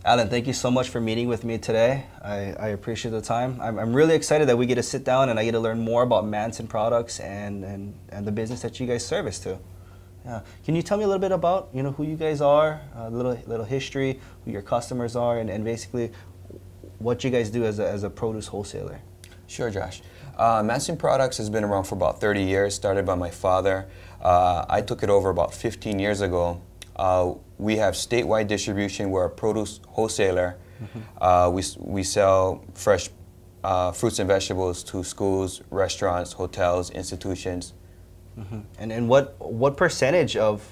Alan, thank you so much for meeting with me today. I appreciate the time. I'm really excited that we get to sit down and I get to learn more about Manson products and the business that you guys service to. Yeah. Can you tell me a little bit about who you guys are, a little history, who your customers are, and basically what you guys do as a produce wholesaler? Sure, Josh. Manson Products has been around for about 30 years, started by my father. I took it over about 15 years ago. We have statewide distribution. We're a produce wholesaler. We sell fresh fruits and vegetables to schools, restaurants, hotels, institutions. And what percentage of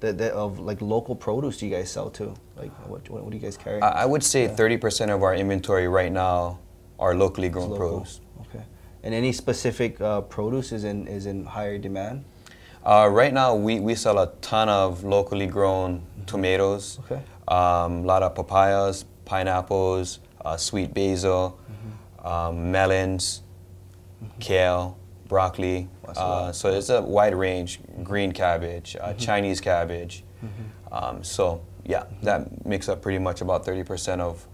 like local produce do you guys sell to? Like what do you guys carry? I would say 30% of our inventory right now are locally grown produce. Okay. And any specific produce is in higher demand? Right now, we sell a ton of locally grown tomatoes, a lot of papayas, pineapples, sweet basil, melons, kale, broccoli. So it's a wide range, green cabbage, Chinese cabbage. So yeah, that makes up pretty much about 30% of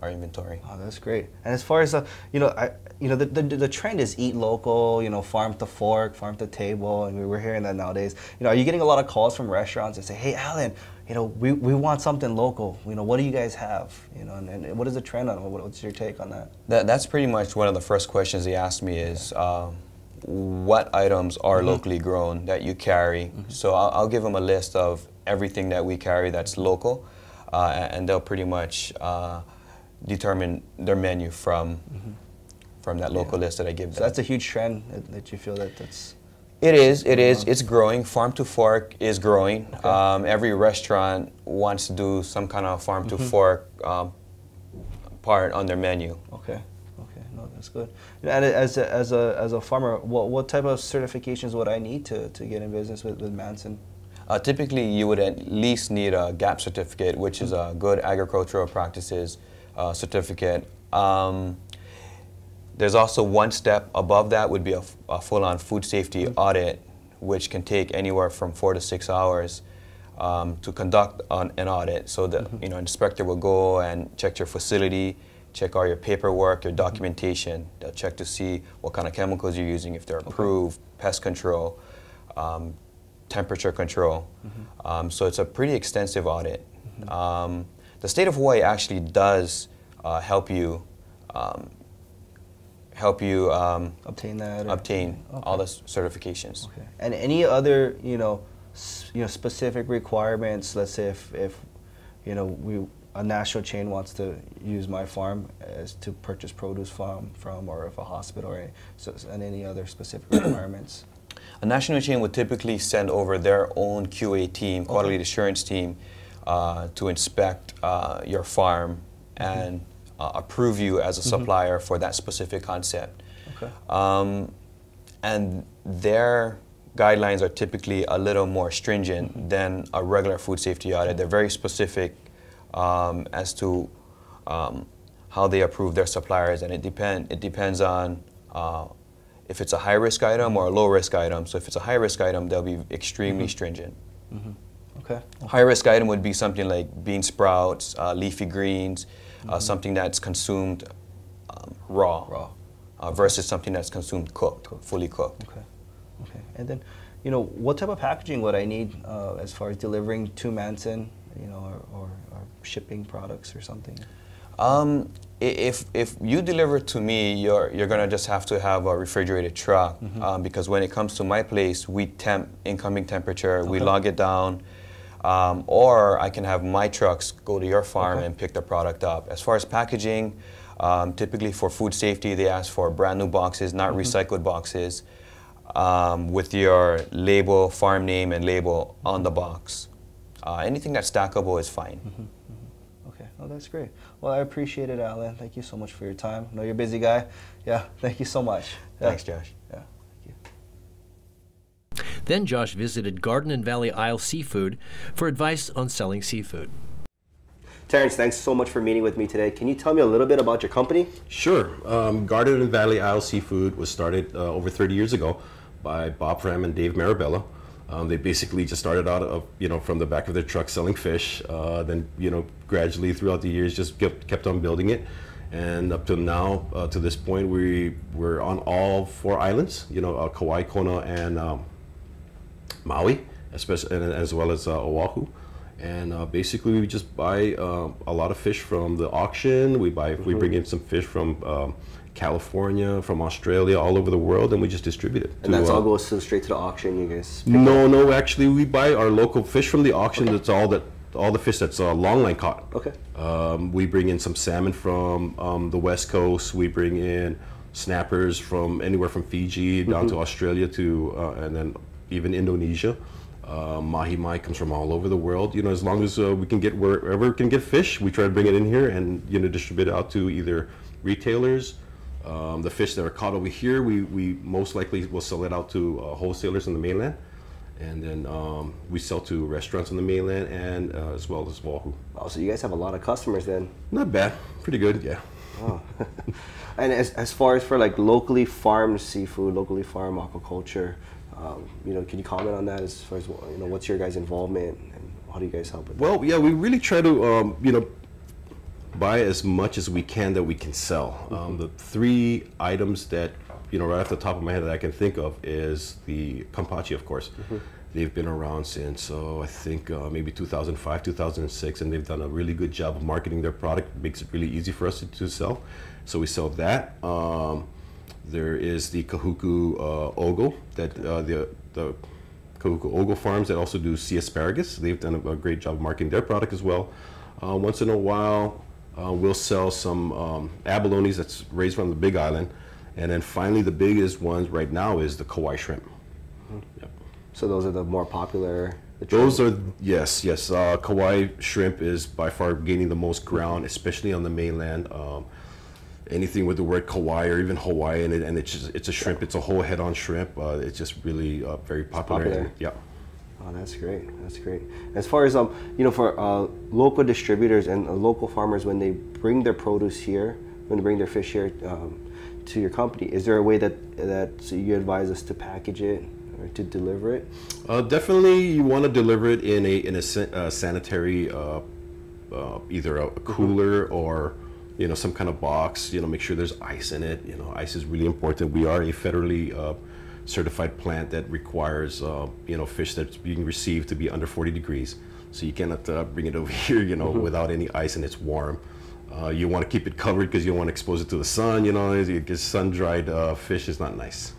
our inventory. Oh, that's great. And as far as the trend is eat local, farm to fork, farm to table, and we're hearing that nowadays. Are you getting a lot of calls from restaurants that say, "Hey, Alan, we want something local. What do you guys have? And what is the trend on it? What's your take on that?" That's pretty much one of the first questions they ask me is, what items are locally grown that you carry? So I'll give them a list of everything that we carry that's local, and they'll pretty much determine their menu from that local list that I give them. So that's a huge trend that you feel that's... It is. It's growing. Farm to fork is growing. Every restaurant wants to do some kind of farm to fork part on their menu. Okay. No, that's good. And as a farmer, what type of certifications would I need to get in business with Manson? Typically, you would at least need a GAP certificate, which is a Good Agricultural Practices certificate. There's also one step above that would be a full-on food safety audit, which can take anywhere from 4 to 6 hours to conduct an audit. So the inspector will go and check your facility, check all your paperwork, your documentation. They'll check to see what kind of chemicals you're using, if they're approved, pest control, temperature control. So it's a pretty extensive audit. The state of Hawaii actually does help you obtain that. Obtain all the certifications. Okay. And any other specific requirements? Let's say if a national chain wants to use my farm as to purchase produce from, or if a hospital and any other specific requirements. A national chain would typically send over their own QA team, quality assurance team, to inspect your farm and approve you as a supplier for that specific concept. And their guidelines are typically a little more stringent than a regular food safety audit. They're very specific as to how they approve their suppliers, and it depends on if it's a high-risk item or a low-risk item. So if it's a high-risk item, they'll be extremely stringent. High-risk item would be something like bean sprouts, leafy greens, something that's consumed raw, versus something that's consumed cooked, fully cooked. Okay. And then, what type of packaging would I need as far as delivering to Manson, or shipping products or something? If you deliver to me, you're gonna just have to have a refrigerated truck, because when it comes to my place, we temp incoming temperature, we log it down, or I can have my trucks go to your farm and pick the product up. As far as packaging, typically for food safety, they ask for brand new boxes, not recycled boxes, with your label, farm name, and label on the box. Anything that's stackable is fine. Okay, well, that's great. Well, I appreciate it, Alan. Thank you so much for your time. I know you're a busy guy. Yeah, thank you so much. Thanks, Josh. Yeah, thank you. Then Josh visited Garden and Valley Isle Seafood for advice on selling seafood. Terrence, thanks so much for meeting with me today. Can you tell me a little bit about your company? Sure. Garden and Valley Isle Seafood was started over 30 years ago by Bob Fram and Dave Marabella. They basically just started out of, from the back of their truck selling fish, then, gradually throughout the years just kept on building it. And up to now, to this point, we're on all 4 islands, Kauai, Kona, and Maui, especially, and as well as Oahu. And basically, we just buy a lot of fish from the auction. We bring in some fish from California, from Australia, all over the world, and we just distribute it. And that's all goes straight to the auction, you guys? No, actually, we buy our local fish from the auction. Okay. That's all the fish that's longline caught. Okay. We bring in some salmon from the West Coast. We bring in snappers from anywhere from Fiji down to Australia and then even Indonesia. Mahi-mai comes from all over the world. As long as we can get wherever we can get fish, we try to bring it in here and distribute it out to either retailers. The fish that are caught over here, we most likely will sell it out to wholesalers on the mainland, and then we sell to restaurants on the mainland and as well as Oahu. Oh, so you guys have a lot of customers then? Not bad, pretty good, yeah. Oh. And as far as for like locally farmed seafood, locally farmed aquaculture, can you comment on that as far as what's your guys' involvement and how do you guys help with that? Well, yeah, we really try to buy as much as we can that we can sell. The 3 items that right off the top of my head that I can think of is the Kampachi, of course. They've been around since I think maybe 2005, 2006, and they've done a really good job of marketing their product. It makes it really easy for us to sell. So we sell that. There is the Kahuku Ogo, that the Kahuku Ogo farms that also do sea asparagus. They've done a great job of marketing their product as well. Once in a while, we'll sell some abalones that's raised from the Big Island. And then finally, the biggest ones right now is the Kauai shrimp. Yep. So those are the more popular? Those are, yes. Kauai shrimp is by far gaining the most ground, especially on the mainland. Anything with the word Kauai or even Hawaii in it, and it's a shrimp. It's a whole head-on shrimp. It's just really very popular. Yeah. Oh, that's great. That's great. As far as for local distributors and local farmers, when they bring their produce here, when they bring their fish here to your company, is there a way that you advise us to package it or to deliver it? Definitely, you want to deliver it in a sanitary, either a cooler or some kind of box. Make sure there's ice in it. Ice is really important. We are a federally certified plant that requires fish that's being received to be under 40 degrees. So you cannot bring it over here without any ice and it's warm. You want to keep it covered because you don't want to expose it to the sun. Because sun-dried fish is not nice.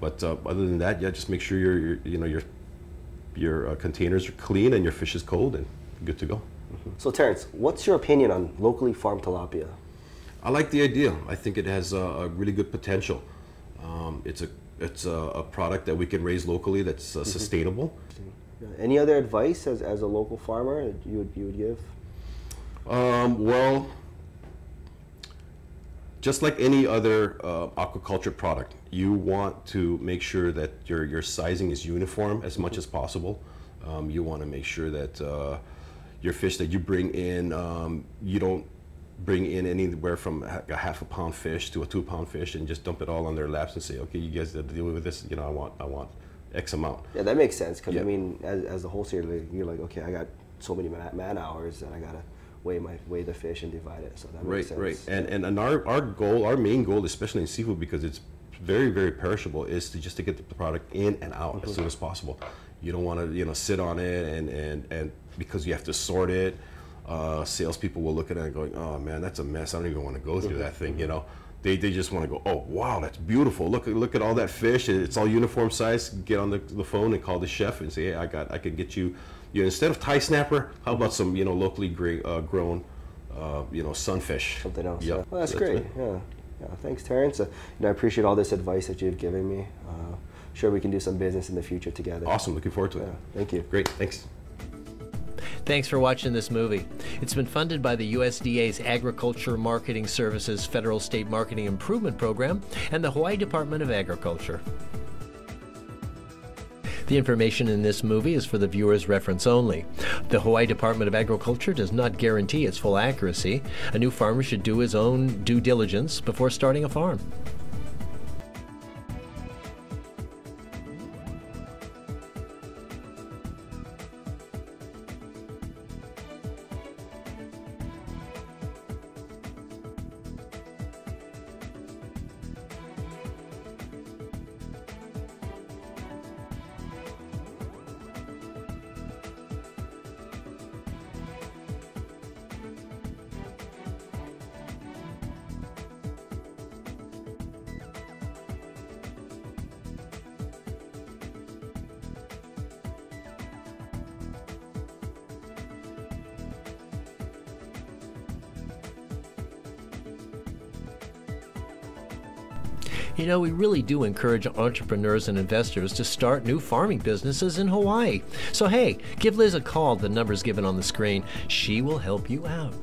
But other than that, yeah, just make sure your containers are clean and your fish is cold and good to go. So Terrence, what's your opinion on locally farmed tilapia? I like the idea. I think it has a really good potential. It's a product that we can raise locally that's sustainable. Any other advice as a local farmer that you would give? Well, just like any other aquaculture product, you want to make sure that your sizing is uniform as much as possible. You want to make sure that your fish that you bring in, you don't bring in anywhere from a half a pound fish to a 2 pound fish and just dump it all on their laps and say, okay, you guys have to deal with this. I want X amount. Yeah, that makes sense because I mean, as a wholesaler, you're like, okay, I got so many man hours and I gotta weigh the fish and divide it. So that makes sense. Right. And our main goal, especially in seafood, because it's very, very perishable, is to get the product in and out as soon as possible. You don't want to sit on it and because you have to sort it. Salespeople will look at it and going, oh man, that's a mess. I don't even want to go through that thing. They just want to go, oh wow, that's beautiful. Look at all that fish. It's all uniform size. Get on the phone and call the chef and say, hey, I can get you. Instead of Thai snapper, how about some locally grown sunfish? Something else. Yep. Yeah. Well, that's great. Right. Yeah. Thanks, Terrence. I appreciate all this advice that you've given me. Sure, we can do some business in the future together. Awesome. Looking forward to it. Thank you. Great. Thanks. Thanks for watching this movie. It's been funded by the USDA's Agriculture Marketing Services Federal State Marketing Improvement Program and the Hawaii Department of Agriculture. The information in this movie is for the viewer's reference only. The Hawaii Department of Agriculture does not guarantee its full accuracy. A new farmer should do his own due diligence before starting a farm. You know, we really do encourage entrepreneurs and investors to start new farming businesses in Hawaii. So hey, give Liz a call. The number's given on the screen. She will help you out.